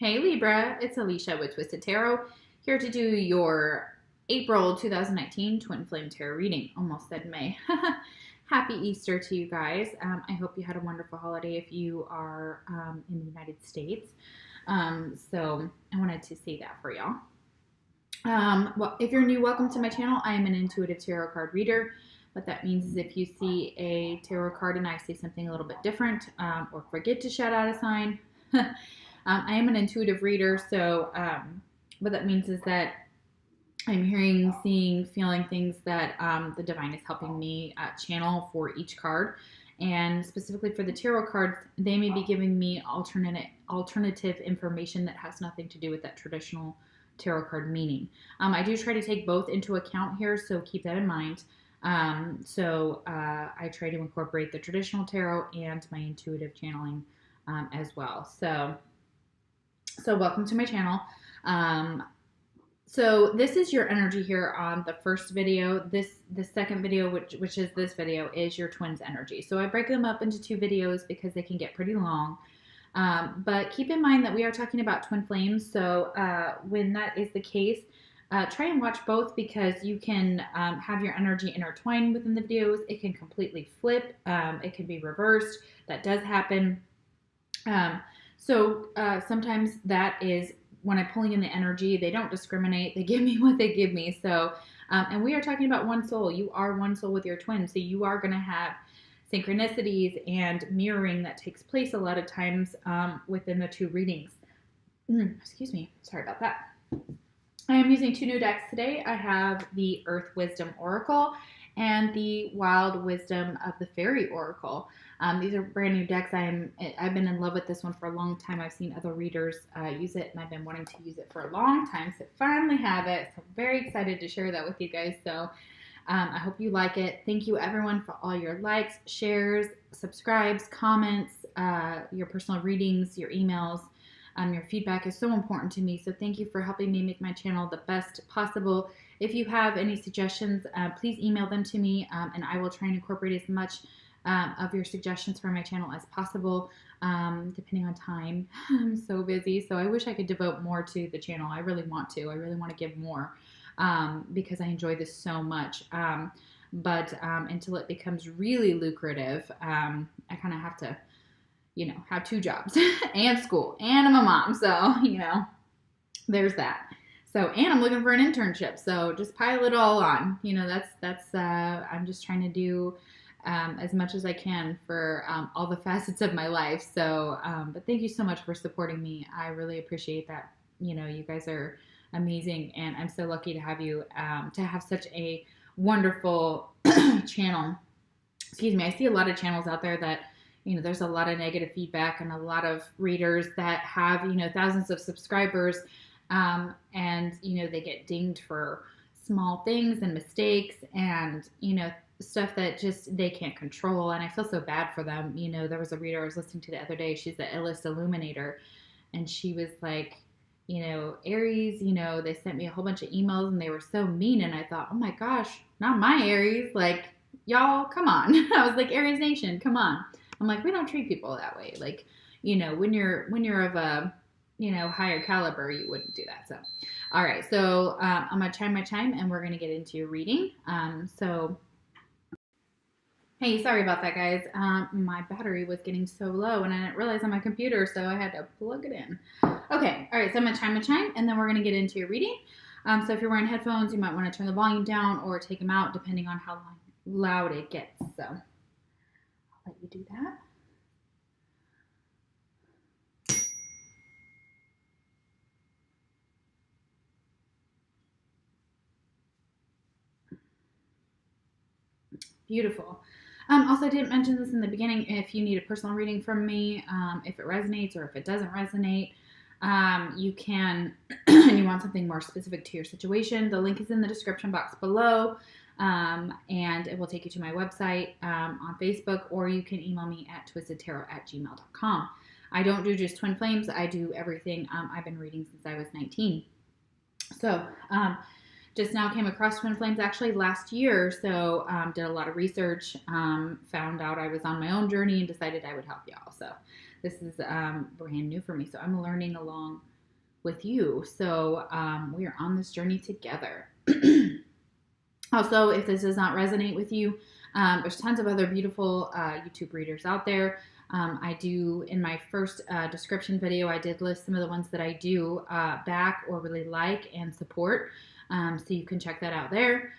Hey Libra, it's Alicia with Twisted Tarot, here to do your April 2019 Twin Flame Tarot reading. Almost said May. Happy Easter to you guys. I hope you had a wonderful holiday if you are in the United States. So I wanted to say that for y'all. Well, if you're new, welcome to my channel. I am an intuitive tarot card reader. What that means is if you see a tarot card and I say something a little bit different or forget to shout out a sign, I am an intuitive reader, so what that means is that I'm hearing, seeing, feeling things that the divine is helping me channel for each card. And specifically for the tarot cards, they may be giving me alternative information that has nothing to do with that traditional tarot card meaning. I do try to take both into account here, so keep that in mind. I try to incorporate the traditional tarot and my intuitive channeling as well. So welcome to my channel. So this is your energy here on the first video. The second video, which is this video, is your twins energy. So I break them up into two videos because they can get pretty long. But keep in mind that we are talking about twin flames. So when that is the case, try and watch both because you can have your energy intertwined within the videos. It can completely flip. It can be reversed. That does happen. Sometimes that is when I'm pulling in the energy, they don't discriminate. They give me what they give me. So, and we are talking about one soul. You are one soul with your twin. So you are going to have synchronicities and mirroring that takes place a lot of times within the two readings. Excuse me. Sorry about that. I am using two new decks today. I have the Earth Wisdom Oracle and the Wild Wisdom of the Faery Oracle. These are brand new decks. I've been in love with this one for a long time. I've seen other readers use it, and I've been wanting to use it for a long time. So finally have it. So I'm very excited to share that with you guys. So I hope you like it. Thank you everyone for all your likes, shares, subscribes, comments, your personal readings, your emails. Your feedback is so important to me. So thank you for helping me make my channel the best possible. If you have any suggestions, please email them to me, and I will try and incorporate as much of your suggestions for my channel as possible, depending on time. I'm so busy, so I wish I could devote more to the channel. I really want to. I really want to give more because I enjoy this so much. But until it becomes really lucrative, I kind of have to, have two jobs and school, and I'm a mom, so, there's that. So, and I'm looking for an internship, so just pile it all on. I'm just trying to do as much as I can for all the facets of my life. So, but thank you so much for supporting me. I really appreciate that. You guys are amazing, and I'm so lucky to have you, to have such a wonderful channel. Excuse me. I see a lot of channels out there that, there's a lot of negative feedback and a lot of readers that have, thousands of subscribers, and, they get dinged for small things and mistakes and, stuff that just they can't control. And I feel so bad for them. There was a reader I was listening to the other day. She's the illest illuminator. And she was like, Aries, they sent me a whole bunch of emails and they were so mean. And I thought, oh my gosh, not my Aries. Like, y'all, come on. I was like, Aries Nation, come on. I'm like, we don't treat people that way. Like, when you're of a, higher caliber, you wouldn't do that. So, all right. So, I'm going to chime my chime and we're going to get into your reading. Hey, sorry about that, guys. My battery was getting so low and I didn't realize on my computer, so I had to plug it in. Okay. All right. So I'm going to chime my chime and then we're going to get into your reading. So if you're wearing headphones, you might want to turn the volume down or take them out depending on how loud it gets. So let you do that. Beautiful. Also, I didn't mention this in the beginning. If you need a personal reading from me, if it resonates or if it doesn't resonate, you can, and you want something more specific to your situation, the link is in the description box below. And it will take you to my website on Facebook, or you can email me at twistedtarot@gmail.com. I don't do just twin flames. I do everything. I've been reading since I was 19. So just now came across twin flames actually last year. So did a lot of research, found out I was on my own journey and decided I would help y'all. So This is brand new for me. So I'm learning along with you. So we are on this journey together. Also, if this does not resonate with you, there's tons of other beautiful YouTube readers out there. I do, in my first description video, I did list some of the ones that I do back or really like and support. So you can check that out there.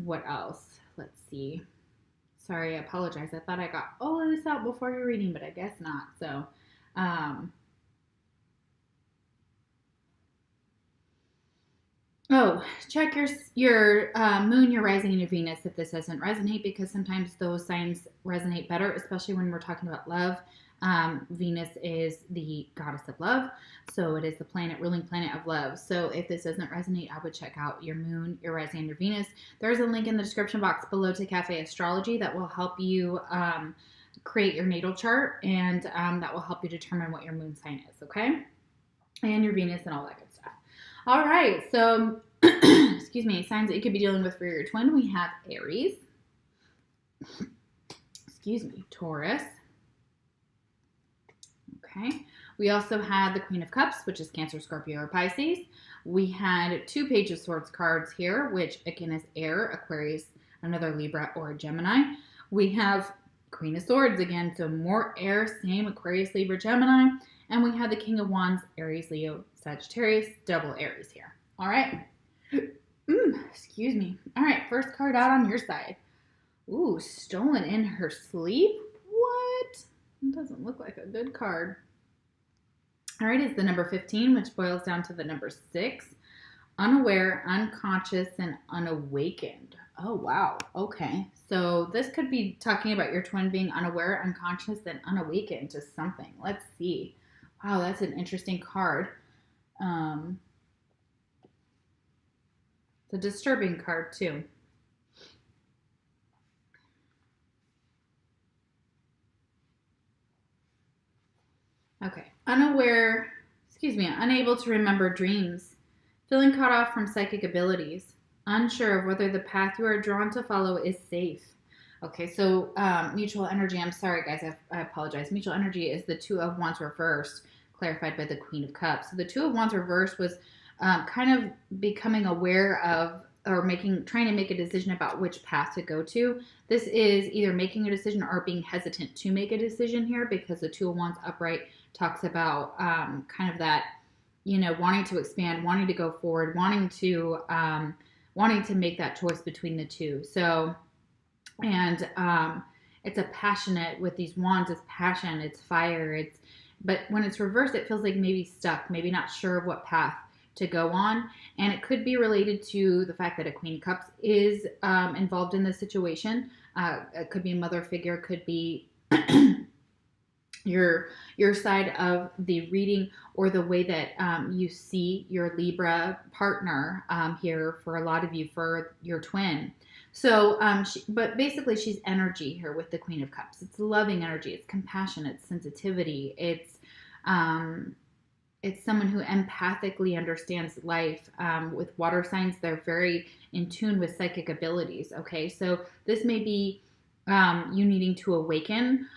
What else? Let's see. Sorry, I apologize. I thought I got all of this out before your reading, but I guess not. So, check your moon, your rising, and your Venus if this doesn't resonate, because sometimes those signs resonate better, especially when we're talking about love. Venus is the goddess of love, so it is the ruling planet of love. So if this doesn't resonate, I would check out your moon, your rising, and your Venus. There's a link in the description box below to Cafe Astrology that will help you create your natal chart, and that will help you determine what your moon sign is, okay? And your Venus and all that good stuff. All right, so excuse me, signs that you could be dealing with for your twin. We have Aries, Taurus. Okay, we also had the Queen of Cups, which is Cancer, Scorpio, or Pisces. We had 2 Page of Swords cards here, which again is air, Aquarius, another Libra, or a Gemini. We have Queen of Swords again, so more air, same Aquarius, Libra, Gemini. And we have the King of Wands, Aries, Leo, Sagittarius, double Aries here. All right. Excuse me. All right, first card out on your side. Ooh, stolen in her sleep? What? It doesn't look like a good card. All right, it's the number 15, which boils down to the number 6. Unaware, unconscious, and unawakened. Oh, wow. Okay. So this could be talking about your twin being unaware, unconscious, and unawakened to something. Let's see. Wow, that's an interesting card. It's a disturbing card, too. Okay. Unable to remember dreams. Feeling cut off from psychic abilities. Unsure of whether the path you are drawn to follow is safe. Okay, so mutual energy. I'm sorry, guys. I apologize. Mutual energy is the 2 of Wands reversed, clarified by the Queen of Cups. So the 2 of Wands reversed was kind of becoming aware of or trying to make a decision about which path to go to. This is either making a decision or being hesitant to make a decision here, because the 2 of Wands upright talks about kind of that, wanting to expand, wanting to go forward, wanting to make that choice between the two. So, and it's a passionate, with these wands, it's passion, it's fire, but when it's reversed, it feels like maybe stuck, maybe not sure of what path to go on. And it could be related to the fact that a Queen of Cups is involved in this situation. It could be a mother figure, could be your side of the reading, or the way that you see your Libra partner here for a lot of you, for your twin. So, but basically she's energy here with the Queen of Cups. It's loving energy. It's compassion. It's sensitivity. It's someone who empathically understands life. With water signs, they're very in tune with psychic abilities. Okay, so this may be you needing to awaken.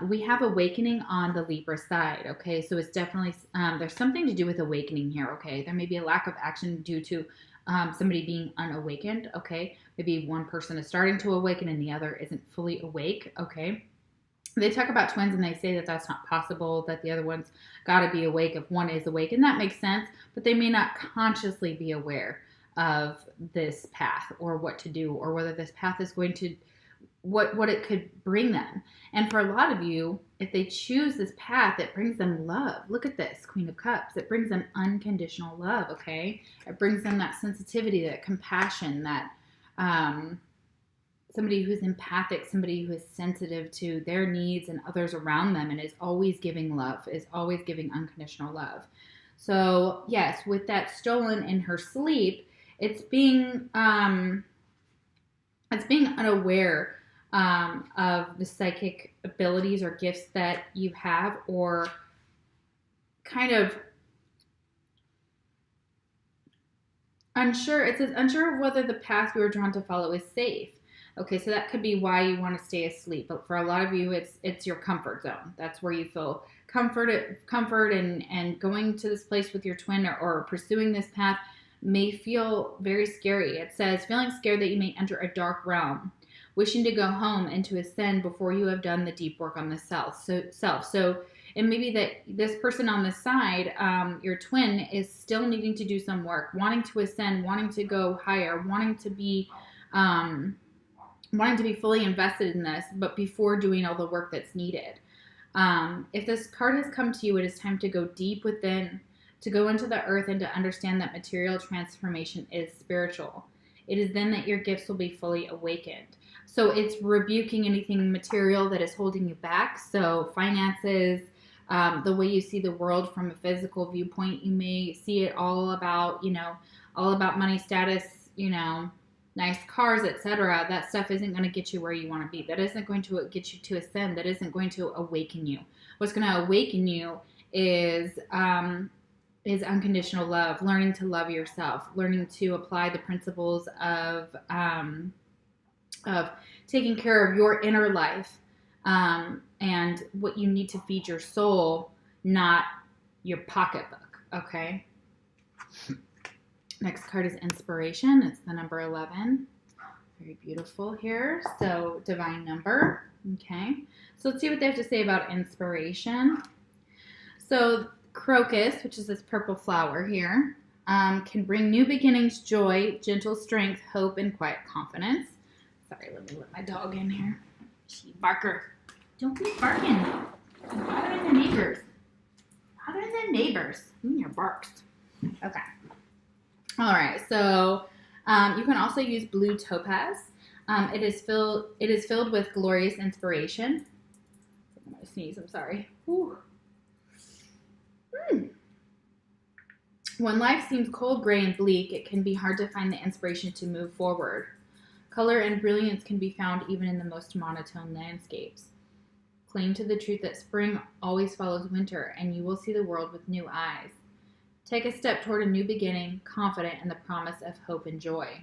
We have awakening on the Libra side. Okay, so it's definitely there's something to do with awakening here. Okay, there may be a lack of action due to somebody being unawakened. Okay, maybe one person is starting to awaken and the other isn't fully awake. Okay. They talk about twins and they say that that's not possible, that the other one's got to be awake if one is awake. And that makes sense, but they may not consciously be aware of this path or what to do, or whether this path is going to, what it could bring them. And for a lot of you, if they choose this path, it brings them love. Look at this, Queen of Cups. It brings them unconditional love, okay? It brings them that sensitivity, that compassion, that somebody who's empathic, somebody who is sensitive to their needs and others around them, and is always giving love, is always giving unconditional love. So yes, with that stolen in her sleep, it's being unaware of the psychic abilities or gifts that you have, or kind of unsure. It says unsure of whether the path you are drawn to follow is safe. Okay, so that could be why you want to stay asleep. But for a lot of you, it's your comfort zone. That's where you feel comfort and going to this place with your twin or pursuing this path may feel very scary. It says, feeling scared that you may enter a dark realm, wishing to go home and to ascend before you have done the deep work on the self. So it may be that this person on the side, your twin, is still needing to do some work, wanting to ascend, wanting to go higher, wanting to be fully invested in this, but before doing all the work that's needed. If this card has come to you, it is time to go deep within, to go into the earth and to understand that material transformation is spiritual. It is then that your gifts will be fully awakened. So it's rebuking anything material that is holding you back. So finances, the way you see the world from a physical viewpoint, you may see it all about money, status, nice cars, etc. That stuff isn't going to get you where you want to be. That isn't going to get you to ascend. That isn't going to awaken you. What's going to awaken you is unconditional love, learning to love yourself, learning to apply the principles of taking care of your inner life, and what you need to feed your soul, not your pocketbook. Okay. Next card is inspiration. It's the number 11. Very beautiful here. So divine number. Okay. So let's see what they have to say about inspiration. So crocus, which is this purple flower here, can bring new beginnings, joy, gentle strength, hope, and quiet confidence. Sorry, let me let my dog in here. She barker. Don't be barking. You're bothering the neighbors. Your barks. Okay. All right, so you can also use blue topaz. It is filled with glorious inspiration. I'm gonna sneeze. I'm sorry. Whew. When life seems cold, gray, and bleak, it can be hard to find the inspiration to move forward. Color and brilliance can be found even in the most monotone landscapes. Cling to the truth that spring always follows winter, and you will see the world with new eyes. Take a step toward a new beginning, confident in the promise of hope and joy.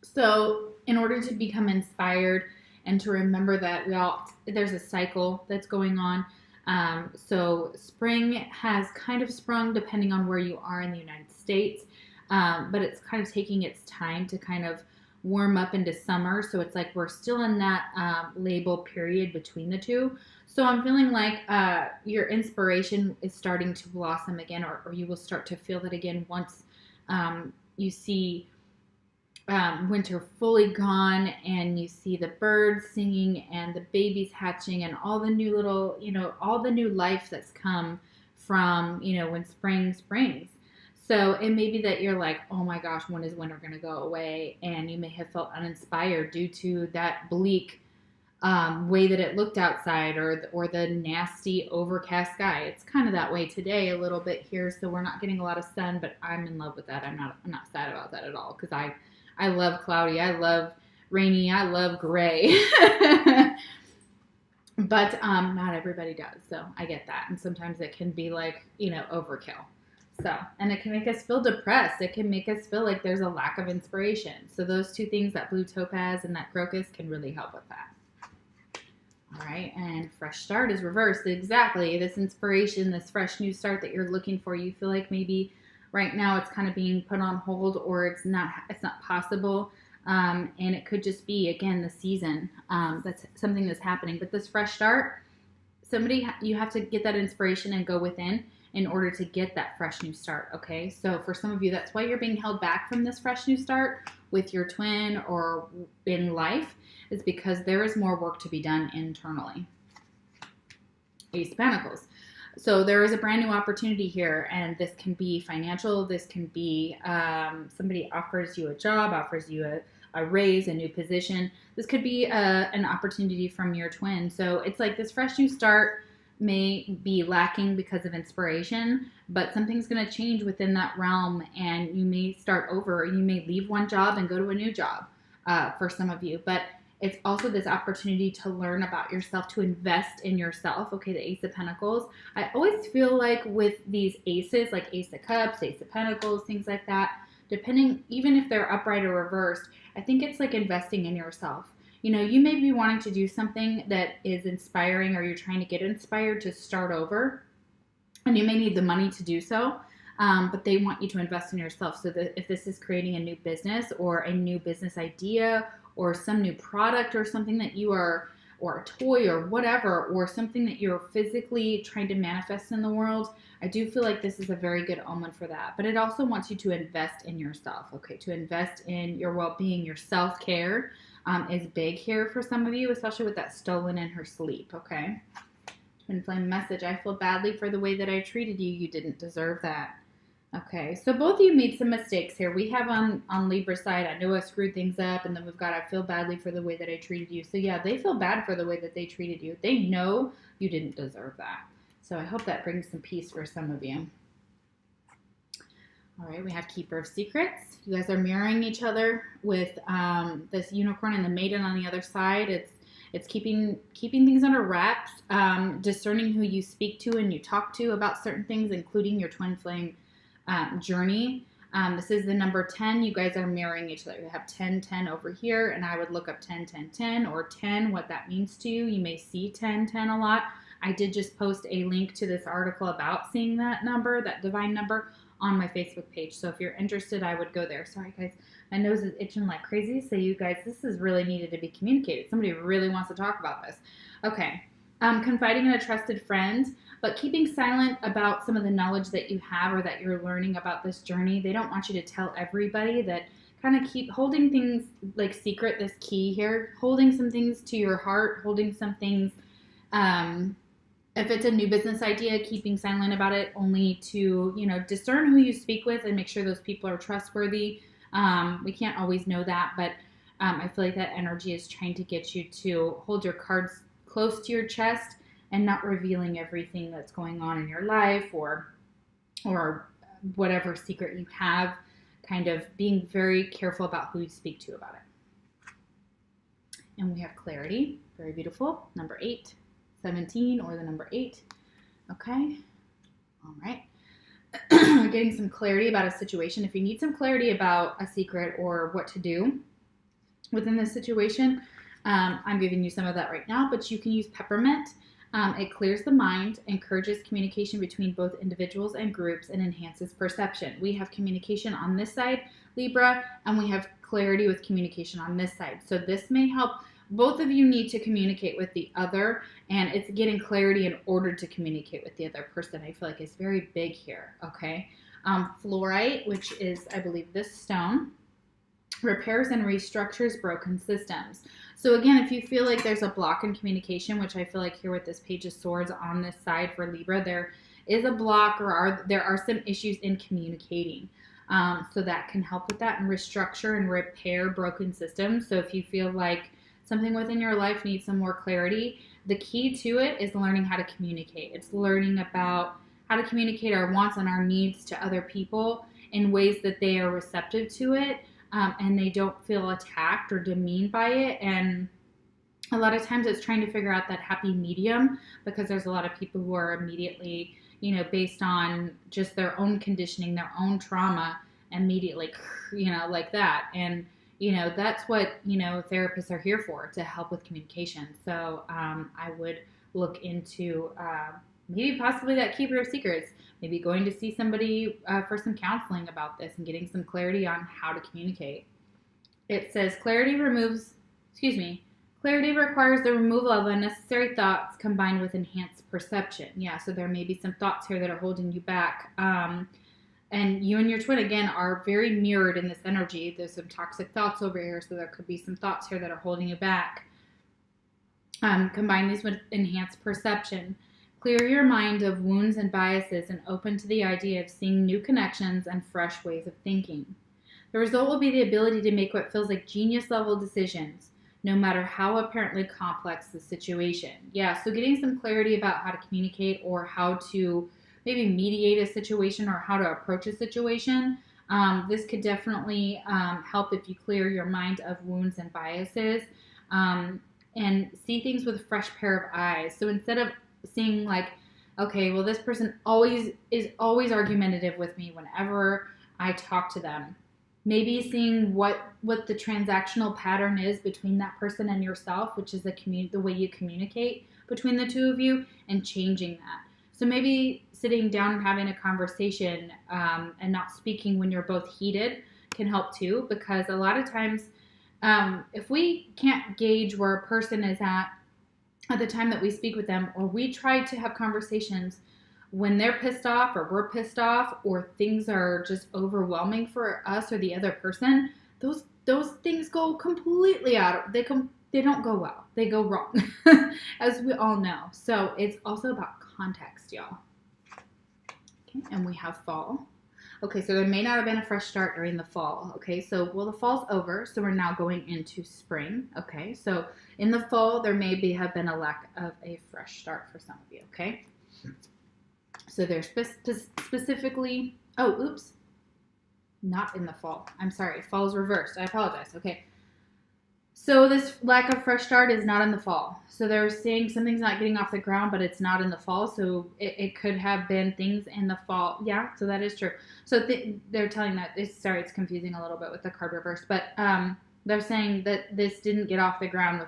So, in order to become inspired and to remember that there's a cycle that's going on. So spring has kind of sprung depending on where you are in the United States, but it's kind of taking its time to kind of warm up into summer. So it's like we're still in that label period between the two. So I'm feeling like your inspiration is starting to blossom again, or you will start to feel that again once you see winter fully gone and you see the birds singing and the babies hatching and all the new little, all the new life that's come from, when spring springs. So it may be that you're like, oh my gosh, when is winter going to go away? And you may have felt uninspired due to that bleak way that it looked outside, or the nasty overcast sky. It's kind of that way today a little bit here, so we're not getting a lot of sun, but I'm in love with that. I'm not sad about that at all, because I love cloudy, I love rainy, I love gray. But not everybody does, so I get that. And sometimes it can be like, overkill. So, and it can make us feel depressed. It can make us feel like there's a lack of inspiration. So those two things, that blue topaz and that crocus, can really help with that. All right, and fresh start is reversed. Exactly, this inspiration, this fresh new start that you're looking for, you feel like maybe right now it's kind of being put on hold, or it's not possible. And it could just be, again, the season. That's something that's happening. But this fresh start, you have to get that inspiration and go within in order to get that fresh new start, okay? So for some of you, that's why you're being held back from this fresh new start with your twin or in life, is because there is more work to be done internally. Ace of Pentacles. So there is a brand new opportunity here, and this can be financial. This can be somebody offers you a job, offers you a raise, a new position. This could be an opportunity from your twin. So it's like this fresh new start may be lacking because of inspiration, but something's going to change within that realm, and you may start over. You may leave one job and go to a new job for some of you, but it's also this opportunity to learn about yourself, to invest in yourself. Okay, the Ace of Pentacles. I always feel like with these aces, like Ace of Cups, Ace of Pentacles, things like that, depending, even if they're upright or reversed, I think it's like investing in yourself. You may be wanting to do something that is inspiring, or you're trying to get inspired to start over, and you may need the money to do so. But they want you to invest in yourself. So that if this is creating a new business or a new business idea or some new product or something that you are, or a toy or whatever, or something that you're physically trying to manifest in the world, I do feel like this is a very good omen for that. But it also wants you to invest in yourself, okay? To invest in your well-being, your self-care is big here for some of you, especially with that stolen in her sleep, okay? Twin flame message, I feel badly for the way that I treated you. You didn't deserve that. Okay, so both of you made some mistakes here. We have on Libra's side, I know I screwed things up, and then we've got, I feel badly for the way that I treated you. So yeah, they feel bad for the way that they treated you. They know you didn't deserve that. So I hope that brings some peace for some of you. All right, we have Keeper of Secrets. You guys are mirroring each other with this unicorn and the maiden on the other side. It's keeping things under wraps, discerning who you speak to and you talk to about certain things, including your twin flame journey. This is the number 10. You guys are mirroring each other. You have 10, 10 over here, and I would look up 10, 10, 10, or 10, what that means to you. You may see 10, 10 a lot. I did just post a link to this article about seeing that number, that divine number, on my Facebook page. So if you're interested, I would go there. Sorry, guys. My nose is itching like crazy. So you guys, this is really needed to be communicated. Somebody really wants to talk about this. Okay. Confiding in a trusted friend, but keeping silent about some of the knowledge that you have or that you're learning about this journey. They don't want you to tell everybody. That kind of keep holding things like secret, this key here, holding some things to your heart, holding some things, if it's a new business idea, keeping silent about it, only to, discern who you speak with and make sure those people are trustworthy. We can't always know that, but I feel like that energy is trying to get you to hold your cards close to your chest and not revealing everything that's going on in your life or whatever secret you have, kind of being very careful about who you speak to about it. And we have clarity, very beautiful, number 8, 17, or the number 8. Okay, all right. We're getting some clarity about a situation. If you need some clarity about a secret or what to do within this situation, I'm giving you some of that right now, but you can use peppermint. It clears the mind, encourages communication between both individuals and groups, and enhances perception. We have communication on this side, Libra, and we have clarity with communication on this side. So this may help. Both of you need to communicate with the other, and it's getting clarity in order to communicate with the other person. I feel like it's very big here, okay? Fluorite, which is, I believe, this stone, repairs and restructures broken systems. So again, if you feel like there's a block in communication, which I feel like here with this Page of Swords on this side for Libra, there is a block, or there are some issues in communicating. So that can help with that, and restructure and repair broken systems. So if you feel like something within your life needs some more clarity, the key to it is learning how to communicate. It's learning about how to communicate our wants and our needs to other people in ways that they are receptive to it, and they don't feel attacked or demeaned by it. And a lot of times it's trying to figure out that happy medium, because there's a lot of people who are immediately, based on just their own conditioning, their own trauma, immediately, like that. And that's what, therapists are here for, to help with communication. So I would look into maybe possibly that Keeper of Secrets, maybe going to see somebody for some counseling about this and getting some clarity on how to communicate. It says clarity requires the removal of unnecessary thoughts combined with enhanced perception. Yeah, so there may be some thoughts here that are holding you back. And you and your twin, again, are very mirrored in this energy. There's some toxic thoughts over here, so there could be some thoughts here that are holding you back. Combine these with enhanced perception. Clear your mind of wounds and biases and open to the idea of seeing new connections and fresh ways of thinking. The result will be the ability to make what feels like genius-level decisions, no matter how apparently complex the situation. Yeah, so getting some clarity about how to communicate, or how to maybe mediate a situation, or how to approach a situation. This could definitely help if you clear your mind of wounds and biases, and see things with a fresh pair of eyes. So instead of seeing like, okay, well, this person is always argumentative with me whenever I talk to them. maybe seeing what the transactional pattern is between that person and yourself, which is the way you communicate between the two of you, and changing that. So maybe sitting down and having a conversation and not speaking when you're both heated can help too, because a lot of times if we can't gauge where a person is at the time that we speak with them, or we try to have conversations when they're pissed off or we're pissed off, or things are just overwhelming for us or the other person, those things go completely they don't go well. They go wrong, as we all know. So it's also about context, y'all. Okay, and we have fall. Okay, so there may not have been a fresh start during the fall. Okay, so, well, the fall's over, so we're now going into spring. Okay, so in the fall, there may have been a lack of a fresh start for some of you. Okay, so there's specifically, not in the fall. I'm sorry, fall's reversed. I apologize. Okay, so this lack of fresh start is not in the fall. So they're saying something's not getting off the ground, but it's not in the fall. So it could have been things in the fall. Yeah, so that is true. So they're telling that, it's confusing a little bit with the card reverse, but they're saying that this didn't get off the ground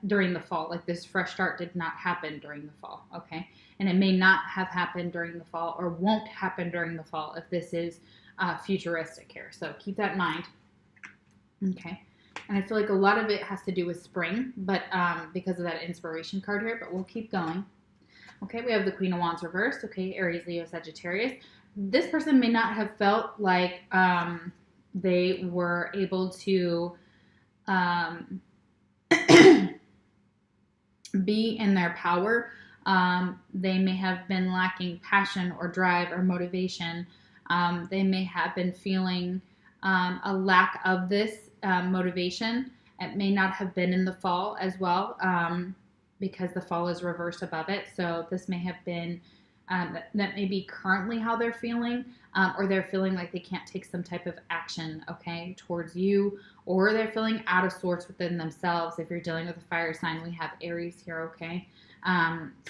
during the fall. Like, this fresh start did not happen during the fall. Okay, and it may not have happened during the fall, or won't happen during the fall if this is futuristic here. So keep that in mind. Okay. And I feel like a lot of it has to do with spring, but because of that inspiration card here, but we'll keep going. Okay, we have the Queen of Wands reversed. Okay, Aries, Leo, Sagittarius. This person may not have felt like they were able to be in their power. They may have been lacking passion or drive or motivation. They may have been feeling a lack of this motivation. It may not have been in the fall as well, because the fall is reversed above it. So this may have been that may be currently how they're feeling, or they're feeling like they can't take some type of action, okay, towards you, or they're feeling out of sorts within themselves. If you're dealing with a fire sign, we have Aries here, okay.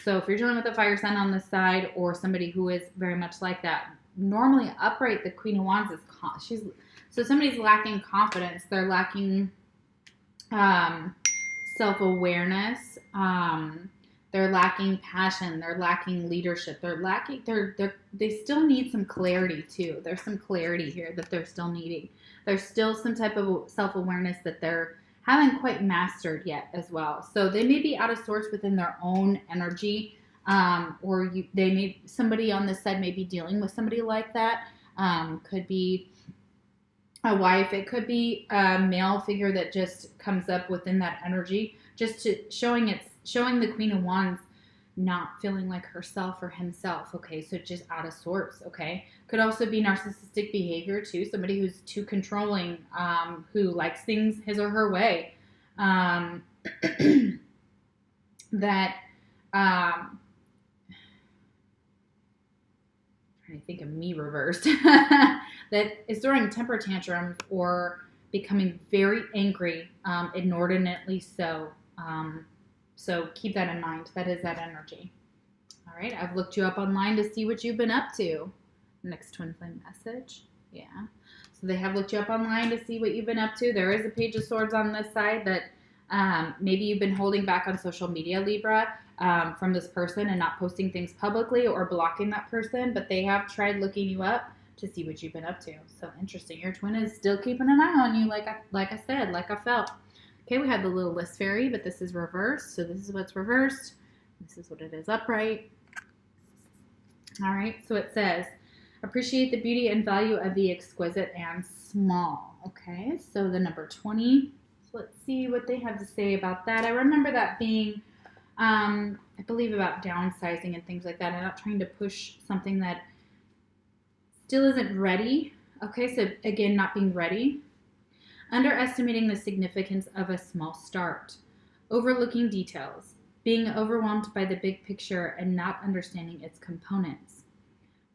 So if you're dealing with a fire sign on this side, or somebody who is very much like that, normally upright, the Queen of Wands is so somebody's lacking confidence. They're lacking self-awareness. They're lacking passion. They're lacking leadership. They still need some clarity too. There's some clarity here that they're still needing. There's still some type of self-awareness that they're haven't quite mastered yet as well. So they may be out of sorts within their own energy, or somebody on this side may be dealing with somebody like that. Could be a wife. It could be a male figure that just comes up within that energy, just showing the Queen of Wands not feeling like herself or himself. Okay, so just out of sorts. Okay, could also be narcissistic behavior too. Somebody who's too controlling, who likes things his or her way. That trying to think of me reversed. That is throwing temper tantrums or becoming very angry, inordinately so. So keep that in mind. That is that energy. All right, I've looked you up online to see what you've been up to. Next twin flame message. Yeah. So they have looked you up online to see what you've been up to. There is a Page of Swords on this side that maybe you've been holding back on social media, Libra, from this person and not posting things publicly or blocking that person, but they have tried looking you up to see what you've been up to. So interesting. Your twin is still keeping an eye on you, like I said, like I felt. Okay, we had the little list fairy, but this is reversed. So this is what's reversed. This is what it is upright. All right, so it says, appreciate the beauty and value of the exquisite and small. Okay, so the number 20. So let's see what they have to say about that. I remember that being, I believe, about downsizing and things like that. I'm not trying to push something that still isn't ready. Okay, so again, not being ready. Underestimating the significance of a small start. Overlooking details. Being overwhelmed by the big picture and not understanding its components.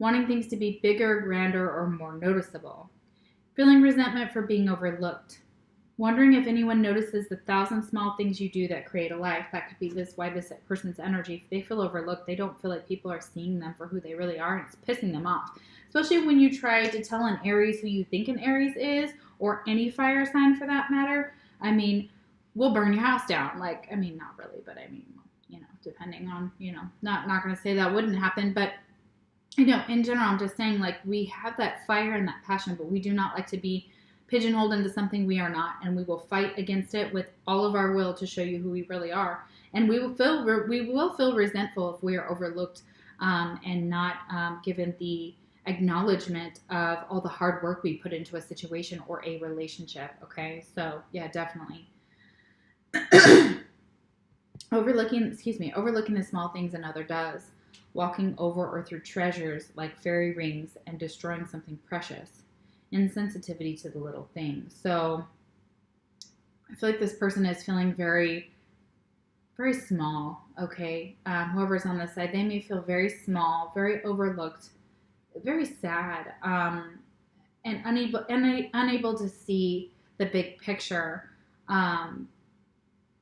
Wanting things to be bigger, grander, or more noticeable. Feeling resentment for being overlooked. Wondering if anyone notices the 1,000 small things you do that create a life. That could be why this person's energy, if they feel overlooked, they don't feel like people are seeing them for who they really are, and it's pissing them off. Especially when you try to tell an Aries who you think an Aries is, or any fire sign for that matter. I mean, we'll burn your house down. Like, I mean, not really, but I mean, depending on, not going to say that wouldn't happen, but in general, I'm just saying, like, we have that fire and that passion, but we do not like to be pigeonholed into something we are not, and we will fight against it with all of our will to show you who we really are. And we will feel resentful if we are overlooked and not given the acknowledgement of all the hard work we put into a situation or a relationship. Okay, so yeah, definitely. Overlooking the small things another does, walking over or through treasures like fairy rings and destroying something precious, insensitivity to the little things. So I feel like this person is feeling very, very small, okay? Whoever's on this side, they may feel very small, very overlooked, very sad, and unable to see the big picture,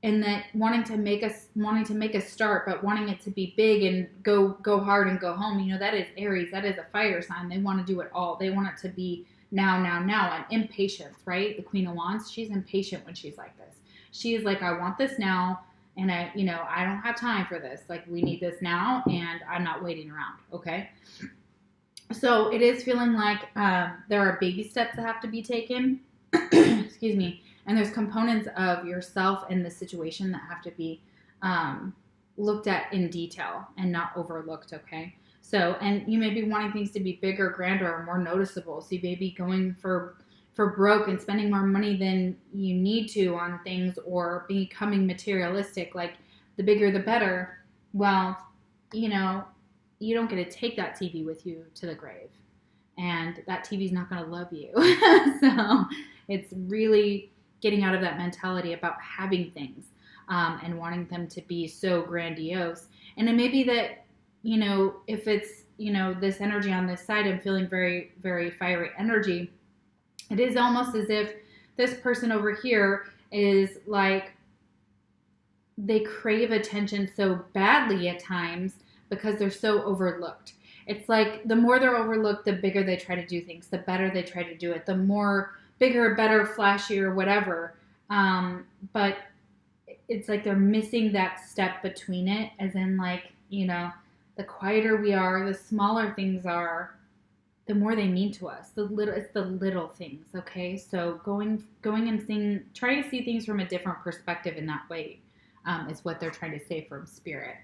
and that wanting to make a start, but wanting it to be big and go hard and go home. That is Aries. That is a fire sign. They want to do it all. They want it to be now, and impatience, right? The Queen of Wands, she's impatient when she's like this. She is like, I want this now, and I don't have time for this. Like, we need this now, and I'm not waiting around, okay? So it is feeling like there are baby steps that have to be taken. Excuse me. And there's components of yourself and the situation that have to be looked at in detail and not overlooked, okay? So, and you may be wanting things to be bigger, grander, or more noticeable. So you may be going for broke and spending more money than you need to on things, or becoming materialistic, like the bigger the better. Well, you don't get to take that TV with you to the grave. And that TV's not going to love you. So it's really getting out of that mentality about having things and wanting them to be so grandiose. And it may be that, if it's, this energy on this side, I'm feeling very, very fiery energy. It is almost as if this person over here is like, they crave attention so badly at times because they're so overlooked. It's like the more they're overlooked, the bigger they try to do things, the better they try to do it, the more bigger, better, flashier, whatever. But it's like they're missing that step between it, as in, like, the quieter we are, the smaller things are, the more they mean to us. It's the little things, okay? So going and trying to see things from a different perspective in that way is what they're trying to say from spirit.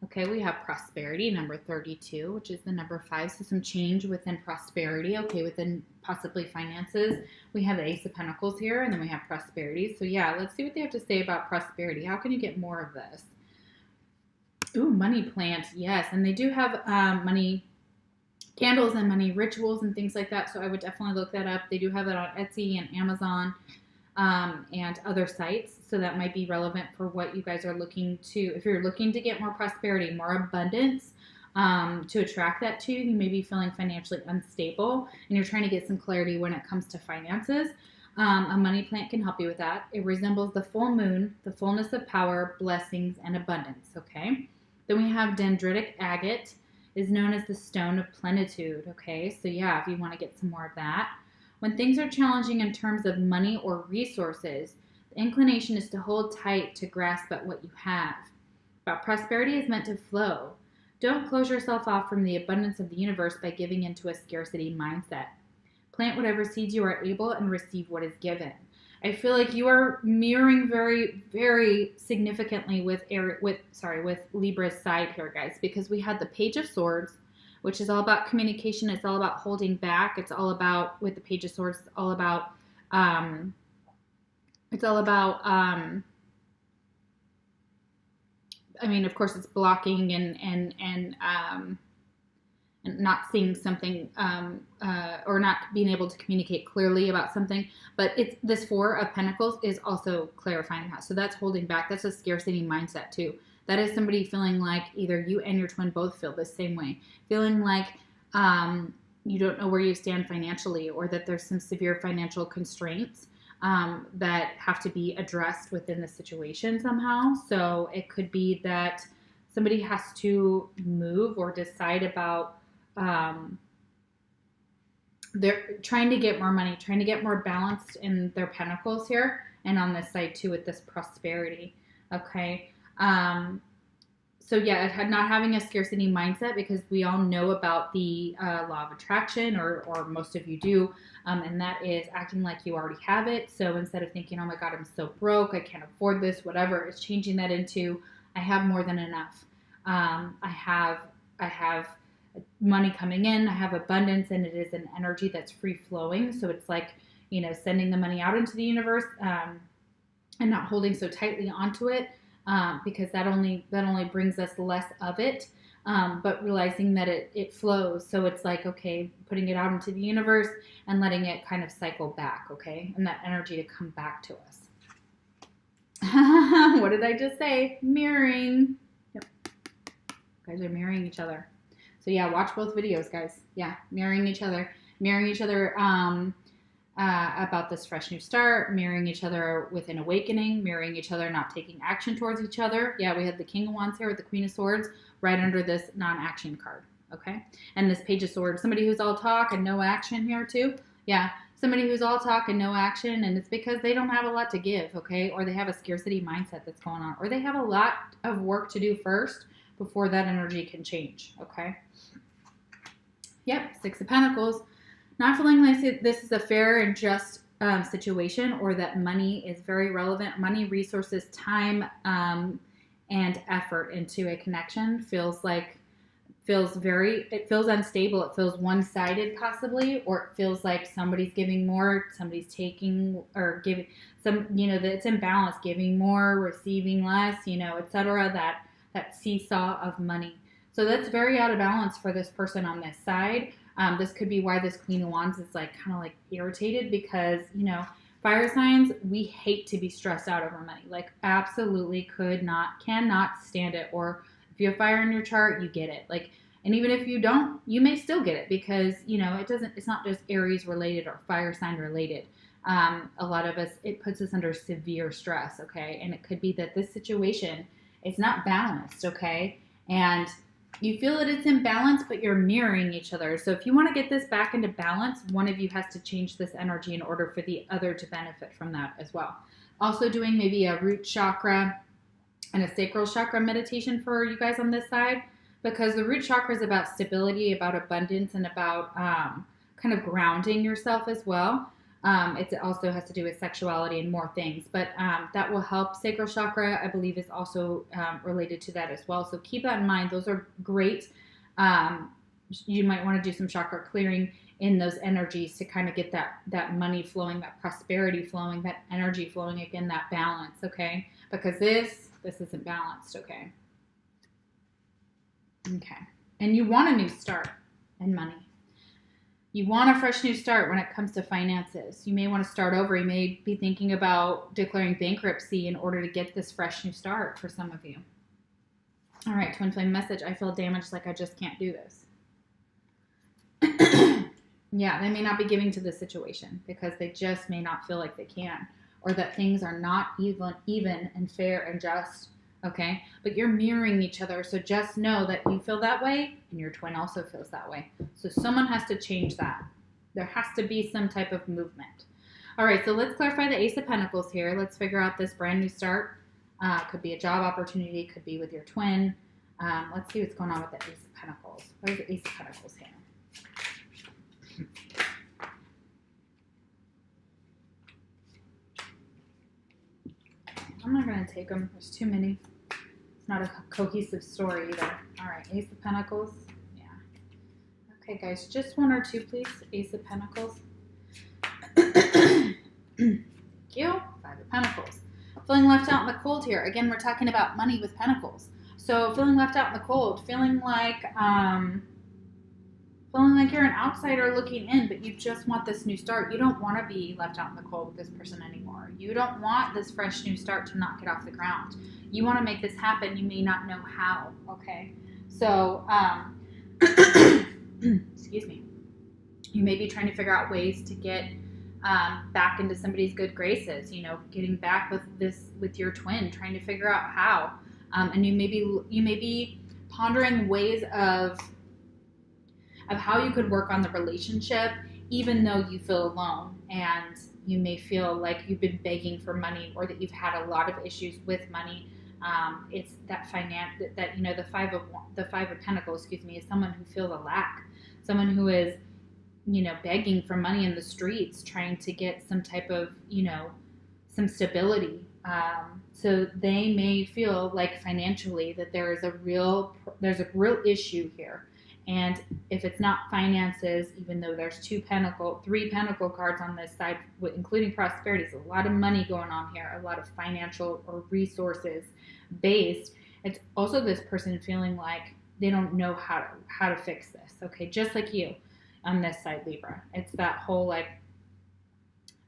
Okay, we have prosperity, number 32, which is the number 5. So some change within prosperity, okay, within possibly finances. We have the Ace of Pentacles here, and then we have prosperity. So yeah, let's see what they have to say about prosperity. How can you get more of this? Ooh, money plant, yes. And they do have money candles and money rituals and things like that. So I would definitely look that up. They do have it on Etsy and Amazon and other sites. So that might be relevant for what you guys are looking to, if you're looking to get more prosperity, more abundance, to attract that to you. You may be feeling financially unstable and you're trying to get some clarity when it comes to finances. A money plant can help you with that. It resembles the full moon, the fullness of power, blessings, and abundance. Okay. Then we have dendritic agate, is known as the stone of plenitude. Okay. So yeah, if you want to get some more of that. When things are challenging in terms of money or resources, the inclination is to hold tight to grasp at what you have. But prosperity is meant to flow. Don't close yourself off from the abundance of the universe by giving into a scarcity mindset. Plant whatever seeds you are able and receive what is given. I feel like you are mirroring very, very significantly with Libra's side here, guys, because we had the Page of Swords, which is all about communication. It's all about holding back. It's all about, with the Page of Swords, it's all about, I mean, of course, it's blocking and not seeing something, or not being able to communicate clearly about something. But it's this Four of Pentacles is also clarifying that. So that's holding back. That's a scarcity mindset too. That is somebody feeling like either you and your twin both feel the same way, feeling like you don't know where you stand financially, or that there's some severe financial constraints. that have to be addressed within the situation somehow. So it could be that somebody has to move or decide about, they're trying to get more money, trying to get more balanced in their pentacles here, and on this side too with this prosperity. Okay. So yeah, not having a scarcity mindset, because we all know about the law of attraction, or most of you do, and that is acting like you already have it. So instead of thinking, oh my God, I'm so broke, I can't afford this, whatever, it's changing that into, I have more than enough. I have money coming in, I have abundance, and it is an energy that's free flowing. So it's like, sending the money out into the universe, and not holding so tightly onto it, because that only brings us less of it, but realizing that it flows. So it's like, okay, putting it out into the universe and letting it kind of cycle back, okay, and that energy to come back to us. What did I just say? Mirroring. Yep. You guys are mirroring each other. So yeah, watch both videos, guys. Yeah, mirroring each other about this fresh new start, mirroring each other with an awakening, mirroring each other not taking action towards each other. Yeah, we have the King of Wands here with the Queen of Swords right under this non-action card, okay? And this Page of Swords, somebody who's all talk and no action here too. Yeah, somebody who's all talk and no action, and it's because they don't have a lot to give, okay? Or they have a scarcity mindset that's going on, or they have a lot of work to do first before that energy can change, okay? Yep, Six of Pentacles. Not feeling like this is a fair and just situation, or that money is very relevant. Money, resources, time, and effort into a connection feels unstable. It feels one-sided possibly, or it feels like somebody's giving more, somebody's taking, or giving that it's imbalance, giving more, receiving less, etc. That seesaw of money. So that's very out of balance for this person on this side. This could be why this Queen of Wands is kind of irritated, because, fire signs, we hate to be stressed out over money. Absolutely cannot stand it. Or if you have fire in your chart, you get it. And even if you don't, you may still get it, because, it's not just Aries related or fire sign related. A lot of us, it puts us under severe stress. Okay. And it could be that this situation is not balanced. Okay. And you feel that it's in balance, but you're mirroring each other. So if you want to get this back into balance, one of you has to change this energy in order for the other to benefit from that as well. Also doing maybe a root chakra and a sacral chakra meditation for you guys on this side, because the root chakra is about stability, about abundance, and about kind of grounding yourself as well. It also has to do with sexuality and more things, but that will help. Sacral chakra, I believe, is also related to that as well. So keep that in mind. Those are great. You might want to do some chakra clearing in those energies to kind of get that money flowing, that prosperity flowing, that energy flowing, again, that balance, okay? Because this isn't balanced, okay? Okay. And you want a new start in money. You want a fresh new start when it comes to finances. You may want to start over. You may be thinking about declaring bankruptcy in order to get this fresh new start for some of you. All right, twin flame message. I feel damaged, like I just can't do this. Yeah, they may not be giving to the situation because they just may not feel like they can, or that things are not even and fair and just. Okay, but you're mirroring each other, so just know that you feel that way and your twin also feels that way. So someone has to change that. There has to be some type of movement. All right, so let's clarify the Ace of Pentacles here. Let's figure out this brand new start. Could be a job opportunity, could be with your twin. Let's see what's going on with the Ace of Pentacles. What is the Ace of Pentacles here? I'm not going to take them. There's too many. It's not a cohesive story either. All right, Ace of Pentacles. Yeah. Okay, guys, just one or two, please. Ace of Pentacles. Thank you. Five of Pentacles. Feeling left out in the cold here. Again, we're talking about money with Pentacles. So feeling left out in the cold, feeling like you're an outsider looking in, but you just want this new start. You don't want to be left out in the cold with this person anymore. You don't want this fresh new start to not get off the ground. You want to make this happen. You may not know how, okay? So, excuse me. You may be trying to figure out ways to get back into somebody's good graces, getting back with your twin, trying to figure out how. And you may be pondering ways of how you could work on the relationship, even though you feel alone, and you may feel like you've been begging for money, or that you've had a lot of issues with money. It's that the five of Pentacles, is someone who feels a lack, someone who is, begging for money in the streets, trying to get some type of, some stability. So they may feel like financially that there's a real issue here. And if it's not finances, even though there's three pentacle cards on this side, including prosperity, there's a lot of money going on here, a lot of financial or resources based. It's also this person feeling like they don't know how to fix this. Okay, just like you on this side, Libra. It's that whole like,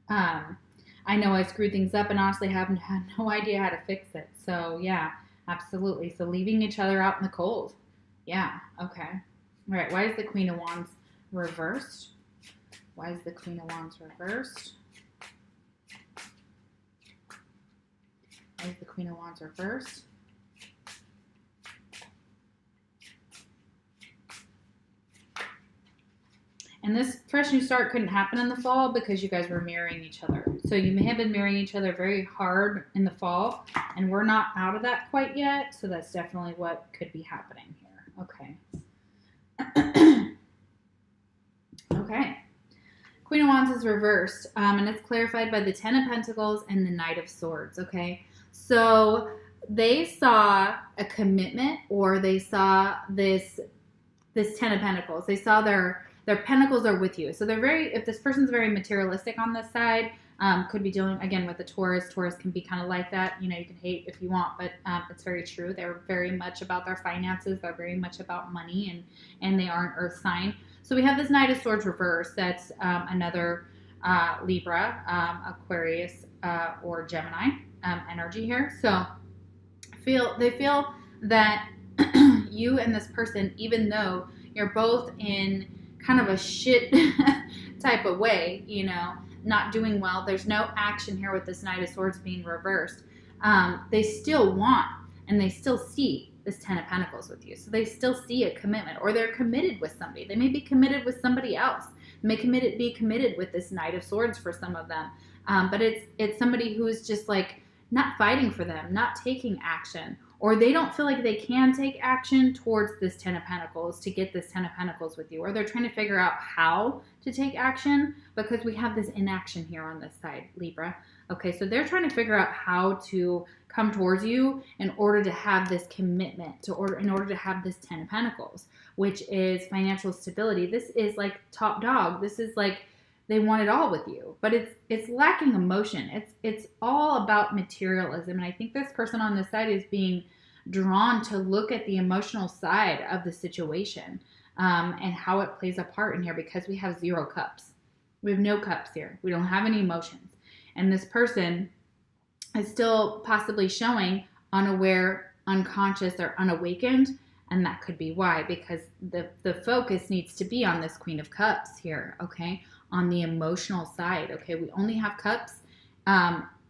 I know I screwed things up and honestly haven't had no idea how to fix it. So yeah, absolutely. So leaving each other out in the cold. Yeah, okay. All right, why is the Queen of Wands reversed? Why is the Queen of Wands reversed? Why is the Queen of Wands reversed? And this fresh new start couldn't happen in the fall because you guys were marrying each other. So you may have been marrying each other very hard in the fall, and we're not out of that quite yet. So that's definitely what could be happening here. Okay. Okay. Queen of Wands is reversed, and it's clarified by the Ten of Pentacles and the Knight of Swords. Okay. So they saw a commitment, or they saw this Ten of Pentacles. They saw their pentacles are with you. So if this person's very materialistic on this side, could be dealing, again, with the Taurus. Taurus can be kind of like that. You can hate if you want, but it's very true. They're very much about their finances. They're very much about money, and they are an earth sign. So we have this Knight of Swords reverse. That's another Libra, Aquarius, or Gemini energy here. So they feel that you and this person, even though you're both in kind of a shit type of way, not doing well. There's no action here with this Knight of Swords being reversed. They still want, and they still see this Ten of Pentacles with you. So they still see a commitment, or they're committed with somebody. They may be committed with somebody else. They may be committed with this Knight of Swords for some of them. But it's somebody who is just like not fighting for them, not taking action, or they don't feel like they can take action towards this Ten of Pentacles to get this Ten of Pentacles with you, or they're trying to figure out how to take action, because we have this inaction here on this side, Libra. Okay, so they're trying to figure out how to come towards you in order to have this commitment, in order to have this Ten of Pentacles, which is financial stability. This is like top dog. This is like they want it all with you, but it's lacking emotion. It's all about materialism. And I think this person on this side is being drawn to look at the emotional side of the situation, and how it plays a part in here, because we have 0 cups. We have no cups here. We don't have any emotions. And this person is still possibly showing unaware, unconscious, or unawakened. And that could be why, because the focus needs to be on this Queen of Cups here, okay? On the emotional side, okay? We only have cups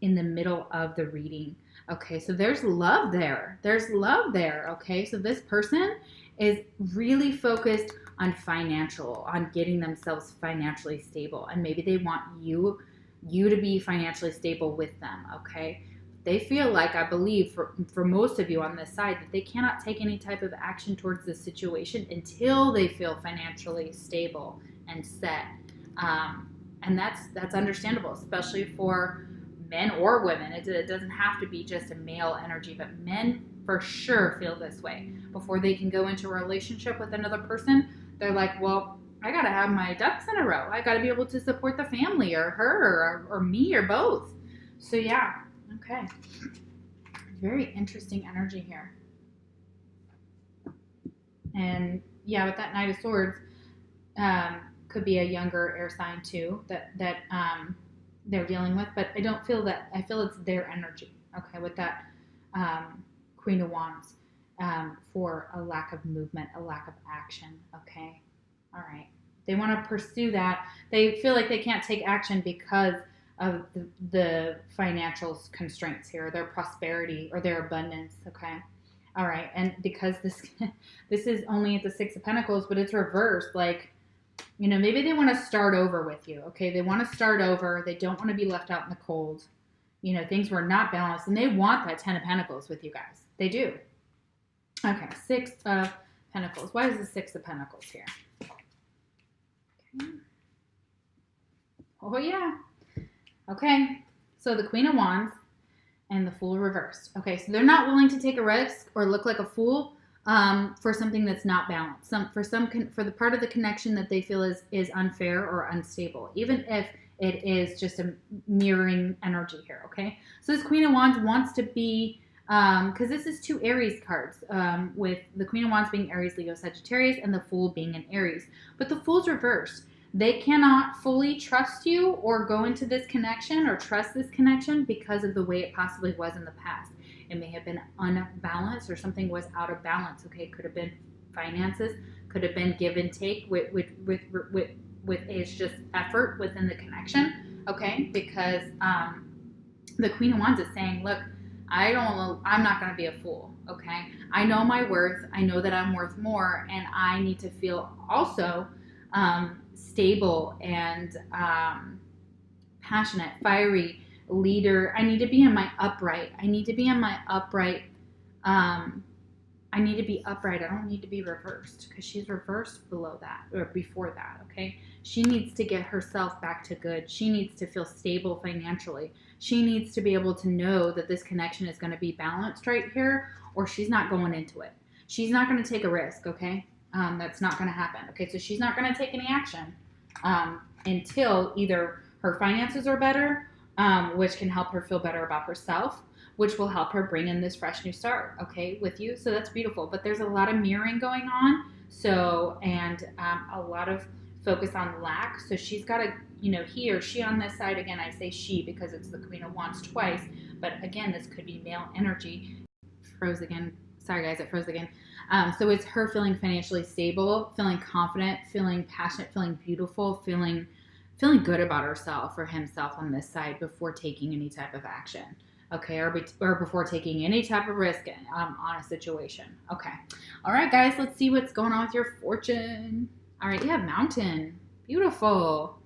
in the middle of the reading, okay? So there's love there. There's love there, okay? So this person is really focused on getting themselves financially stable. And maybe they want you to be financially stable with them, okay? They feel like, I believe, for most of you on this side, that they cannot take any type of action towards this situation until they feel financially stable and set. And that's understandable, especially for men or women. It doesn't have to be just a male energy, but men for sure feel this way. Before they can go into a relationship with another person, they're like, well, I got to have my ducks in a row. I got to be able to support the family, or her, or me, or both. So yeah, okay. Very interesting energy here. And yeah, with that Knight of Swords, could be a younger air sign too that they're dealing with, but I don't feel that. I feel it's their energy, okay, with that Queen of Wands, for a lack of movement, a lack of action, okay? All right. They want to pursue that. They feel like they can't take action because of the financial constraints here, their prosperity or their abundance. Okay. All right. And because this this is only at the Six of Pentacles, but it's reversed. Like, you know, maybe they want to start over with you. Okay. They want to start over. They don't want to be left out in the cold. You know, things were not balanced, and they want that Ten of Pentacles with you guys. They do. Okay. Six of Pentacles. Why is the Six of Pentacles here? Okay. Oh, yeah. Okay. So the Queen of Wands and the Fool reversed. Okay. So they're not willing to take a risk or look like a fool for something that's not balanced. For the part of the connection that they feel is unfair or unstable, even if it is just a mirroring energy here. Okay. So this Queen of Wands wants to be, because this is two Aries cards, with the Queen of Wands being Aries, Leo, Sagittarius, and the Fool being an Aries. But the Fool's reversed. They cannot fully trust you or go into this connection or trust this connection because of the way it possibly was in the past. It may have been unbalanced or something was out of balance. Okay, it could have been finances, could have been give and take with it's just effort within the connection. Okay, because the Queen of Wands is saying, look, I'm not going to be a fool. Okay, I know my worth. I know that I'm worth more, and I need to feel also stable and passionate, fiery leader. I need to be in my upright. I need to be in my upright. I need to be upright. I don't need to be reversed, because she's reversed below that or before that. Okay. She needs to get herself back to good. She needs to feel stable financially. She needs to be able to know that this connection is going to be balanced right here, or she's not going into it. She's not going to take a risk. Okay. That's not going to happen. Okay. So she's not going to take any action until either her finances are better, which can help her feel better about herself, which will help her bring in this fresh new start, okay, with you. So that's beautiful. But there's a lot of mirroring going on. So, and a lot of focus on lack. So she's got to, you know, he or she on this side, again, I say she because it's the Queen of Wands twice. But again, this could be male energy. Froze again. Sorry, guys, it froze again. So it's her feeling financially stable, feeling confident, feeling passionate, feeling beautiful, feeling good about herself or himself on this side before taking any type of action. Okay, or before taking any type of risk on a situation. Okay. All right, guys, let's see what's going on with your fortune. All right, you have Mountain. Beautiful.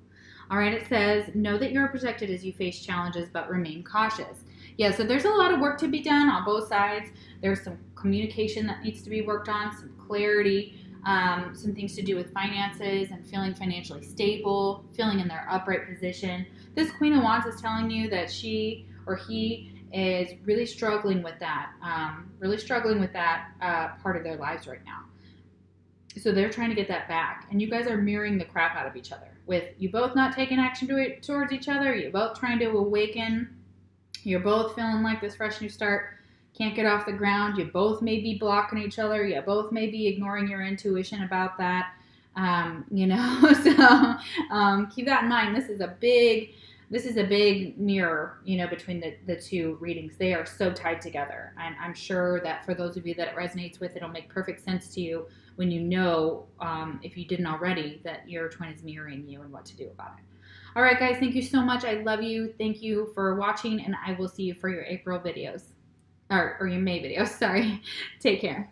All right, it says, know that you're protected as you face challenges, but remain cautious. Yeah, so there's a lot of work to be done on both sides. There's some communication that needs to be worked on, some clarity, some things to do with finances and feeling financially stable, feeling in their upright position. This Queen of Wands is telling you that she or he is really struggling with that, part of their lives right now. So they're trying to get that back. And you guys are mirroring the crap out of each other, with you both not taking action towards each other. You're both trying to awaken. You're both feeling like this fresh new start can't get off the ground. You both may be blocking each other. You both may be ignoring your intuition about that. You know, so keep that in mind. This is a big mirror, you know, between the two readings. They are so tied together. And I'm sure that for those of you that it resonates with, it'll make perfect sense to you when you know, if you didn't already, that your twin is mirroring you and what to do about it. All right, guys, thank you so much. I love you. Thank you for watching, and I will see you for your April videos. Or your May videos, sorry. Take care.